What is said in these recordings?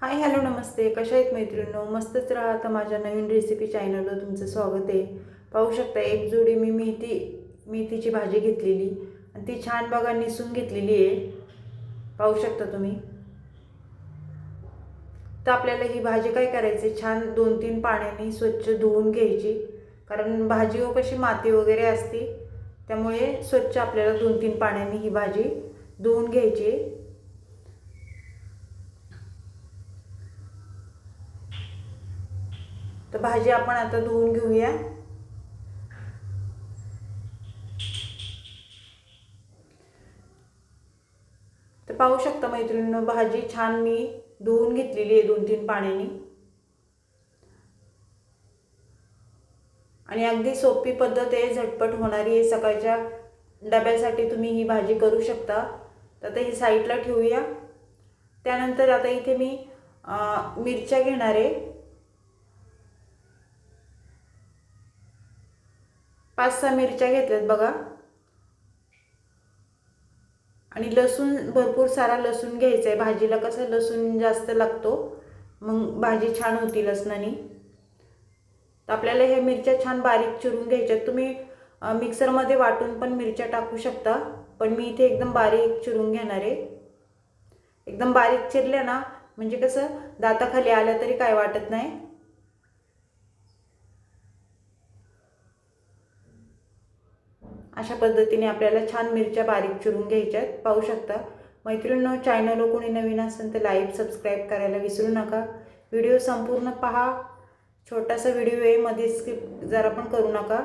Hi hello नमस्ते, कशा आहेत मैत्रिणींनो? मस्तच राहा. तर माझ्या नवीन रेसिपी चॅनलवर तुमचं स्वागत आहे. पाहू शकता एक जोडी मी मेथीची भाजी घेतलेली आणि ती छान बघा निसून घेतलेली आहे. पाहू शकता तुम्ही. तर आपल्याला ही भाजी काय करायची, छान 2-3 पाण्याने स्वच्छ धुवून घ्यायची. कारण भाजीवर कशी माती वगैरे असते, त्यामुळे स्वच्छ आपल्याला 2-3 पाण्याने ही भाजी धुवून घ्यायची. तर भाजी आपण आता धुवून घेऊया. तर पाहू शकता मैत्रिणींनो, भाजी छान मी धुवून घेतलेली आहे 2-3 पाण्याने. आणि अगदी सोपी पद्धत आहे, झटपट होणारी आहे. सकाळच्या डब्यासाठी तुम्ही ही भाजी करू शकता. तर आता ही साईडला ठेवूया. त्यानंतर आता इथे मी मिरच्या घेणार आहे. 5-6 मिरच्या घेतल्यात बघा. आणि लसूण, भरपूर सारा लसूण घ्यायचा आहे. भाजीला कसं लसूण जास्त लागतो, मग भाजी छान होती लसणाने. तर आपल्याला हे मिरच्या छान बारीक चिरून घ्यायच्यात. तुम्ही मिक्सरमध्ये वाटून पण मिरच्या टाकू शकता, पण मी इथे एकदम बारीक चिरून घेणार आहे. एकदम बारीक चिरल्या ना, म्हणजे कसं दाताखाली आलं तरी काय वाटत नाही. अशा पद्धतीने आपल्याला छान मिरच्या बारीक चिरून घ्यायच्यात. पाहू शकता मैत्रिणींनो, चॅनलवर कोणी नवीन असेल तर लाईक सबस्क्राईब करायला विसरू नका. व्हिडिओ संपूर्ण पहा. छोटासा व्हिडिओ आहे, मध्ये स्किप जरा पण करू नका.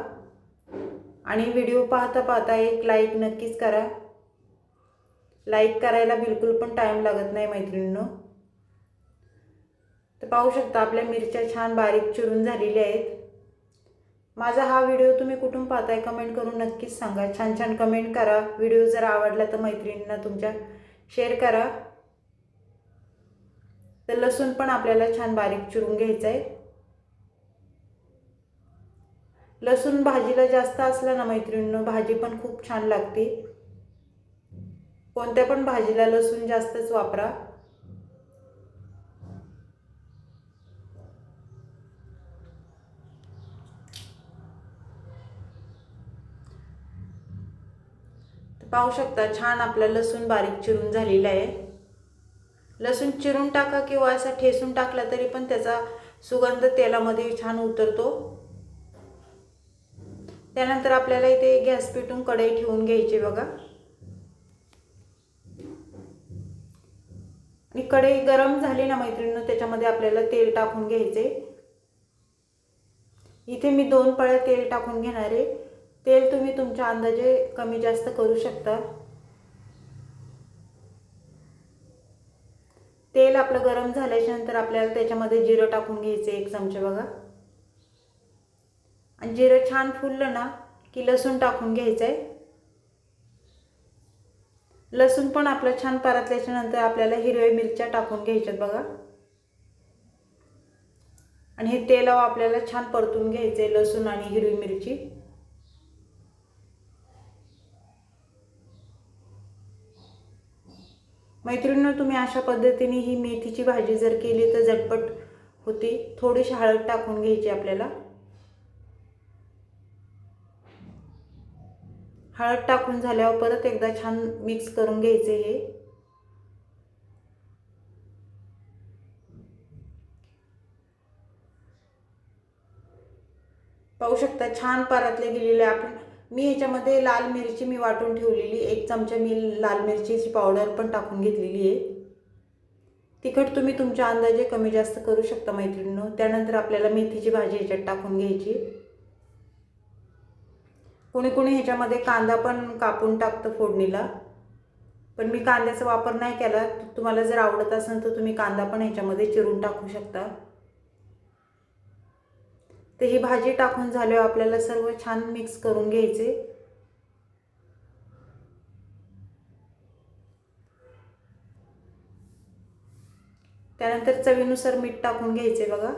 आणि व्हिडिओ पाहता पाहता एक लाईक नक्कीच करा. लाईक करायला बिलकुल पण टाईम लागत नाही मैत्रिणींनो. तर पाहू शकता आपल्या मिरच्या छान बारीक चिरून झालेल्या आहेत. माझा हा व्हिडिओ तुम्ही कुठून पाहताय कमेंट करून नक्कीच सांगा. छान छान कमेंट करा. व्हिडिओ जर आवडला तर मैत्रिणींना तुमच्या शेअर करा. तर लसूण पण आपल्याला छान बारीक चिरून घ्यायचं आहे. लसूण भाजीला जास्त असला ना मैत्रिणींनो, भाजी पण खूप छान लागते. कोणत्या पण भाजीला लसूण जास्तच वापरा. पाहू शकता छान आपला लसूण बारीक चिरून झालेला आहे. लसूण चिरून टाका किंवा असा ठेसून टाकला तरी पण त्याचा सुगंध तेलामध्ये छान उतरतो. त्यानंतर आपल्याला इथे गॅस पेटवून कढई ठेवून घ्यायची बघा. आणि कढई गरम झाली ना मैत्रिणींनो, त्याच्यामध्ये आपल्याला तेल टाकून घ्यायचे. इथे मी 2 पळ्या तेल टाकून घेणार आहे. तेल तुम्ही तुमच्या अंदाजे कमी जास्त करू शकता. तेल आपलं गरम झाल्याच्या नंतर आपल्याला त्याच्यामध्ये जिरं टाकून घ्यायचे 1 चमचा बघा. आणि जिरं छान फुललं ना की लसूण टाकून घ्यायचं आहे. लसूण पण आपलं छान परतल्याच्या नंतर आपल्याला हिरव्या मिरच्या टाकून घ्यायच्यात बघा. आणि हे तेलावर आपल्याला छान परतून घ्यायचे लसूण आणि हिरवी मिरची. मैत्रिणींनो, तुम्ही अशा पद्धतीने ही मेथीची भाजी जर केली तर झटपट होती. थोडीशी हळद टाकून घ्यायची आपल्याला. हळद टाकून झाल्यावर परत एकदा छान मिक्स करून घ्यायचे हे. पाहू शकता छान परतले गेलेले. मी ह्याच्यामध्ये लाल मिरची मी वाटून ठेवलेली 1 चमचा मी लाल मिरचीची पावडर पण टाकून घेतलेली आहे. तिखट तुम्ही तुमच्या अंदाजे कमी जास्त करू शकता मैत्रिणींनो. त्यानंतर आपल्याला मेथीची भाजी ह्याच्यात टाकून घ्यायची. कोणी कोणी ह्याच्यामध्ये कांदा पण कापून टाकतं फोडणीला, पण मी कांद्याचा वापर नाही केला. तुम्हाला जर आवडत असेल तर तुम्ही कांदा पण ह्याच्यामध्ये चिरून टाकू शकता. तर ही भाजी टाकून झाल्यावर आपल्याला सर्व छान मिक्स करून घ्यायचे. त्यानंतर चवीनुसार मीठ टाकून घ्यायचे बघा.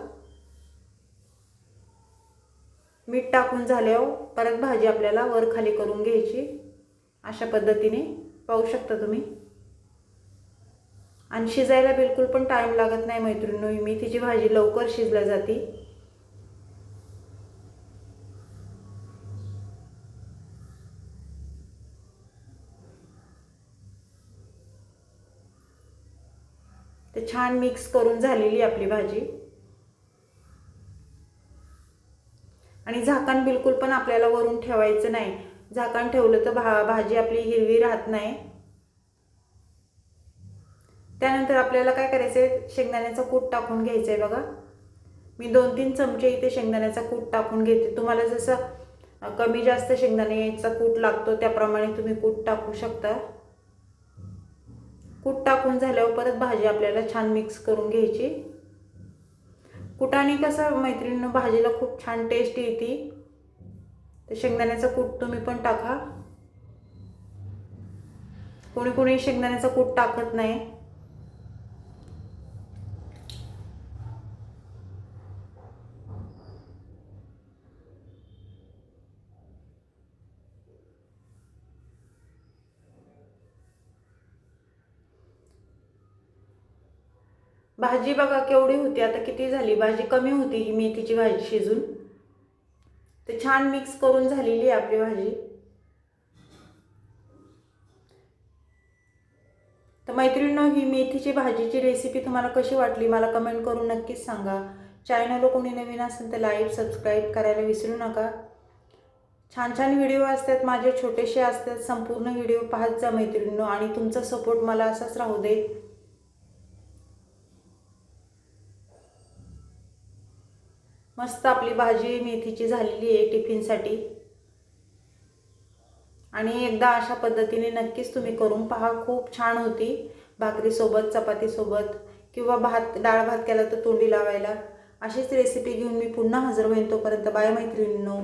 मीठ टाकून झाल्यावर परत भाजी आपल्याला वर खाली करून घ्यायची. अशा पद्धतीने पाहू शकता तुम्ही. आणि शिजायला बिलकुल पण टाईम लागत नाही मैत्रिणींनो. ही मेथीची भाजी लवकर शिजल्या जाते. ते छान मिक्स करून झालेली आपली भाजी. आणि झाकण बिलकुल पण आपल्याला वरून ठेवायचं नाही. झाकण ठेवलं तर भाजी आपली हिरवी राहत नाही. त्यानंतर आपल्याला काय करायचं आहे, शेंगदाण्याचा कूट टाकून घ्यायचं आहे बघा. मी 2-3 चमचे इथे शेंगदाण्याचा कूट टाकून घेते. तुम्हाला जसं कमी जास्त शेंगदाण्याचा कूट लागतो त्याप्रमाणे तुम्ही कूट टाकू शकता. कूट टाकून झाल्यावर परत भाजी आपल्याला छान मिक्स करून घ्यायची. कुटाने कसं मैत्रिणींनो भाजीला खूप छान टेस्ट येते. तर शेंगदाण्याचा कूट तुम्ही पण टाका. कोणी कोणी शेंगदाण्याचा कूट टाकत नाही. भाजी बघा केवढी होती, आता किती झाली. भाजी कमी होती ही मेथीची भाजी शिजून. तर छान मिक्स करून झालेली आहे आपली भाजी. तर मैत्रिणींनो ही मेथीची भाजीची रेसिपी तुम्हाला कशी वाटली मला कमेंट करून नक्कीच सांगा. चॅनलला कोणी नवीन असेल तर लाईक सबस्क्राईब करायला विसरू नका. छान छान व्हिडिओ असतात माझे, छोटेसे असतात. संपूर्ण व्हिडिओ पाहत जा मैत्रिणींनो आणि तुमचा सपोर्ट मला असाच राहू दे. मस्त आपली भाजी मेथीची झालेली आहे टिफिनसाठी. आणि एकदा अशा पद्धतीने नक्कीच तुम्ही करून पहा. खूप छान होती. भाकरीसोबत, चपातीसोबत किंवा डाळ भात केला तर तोंडी लावायला. अशीच रेसिपी घेऊन मी पुन्हा हजर होईन. तोपर्यंत बाय मैत्रिणींनो.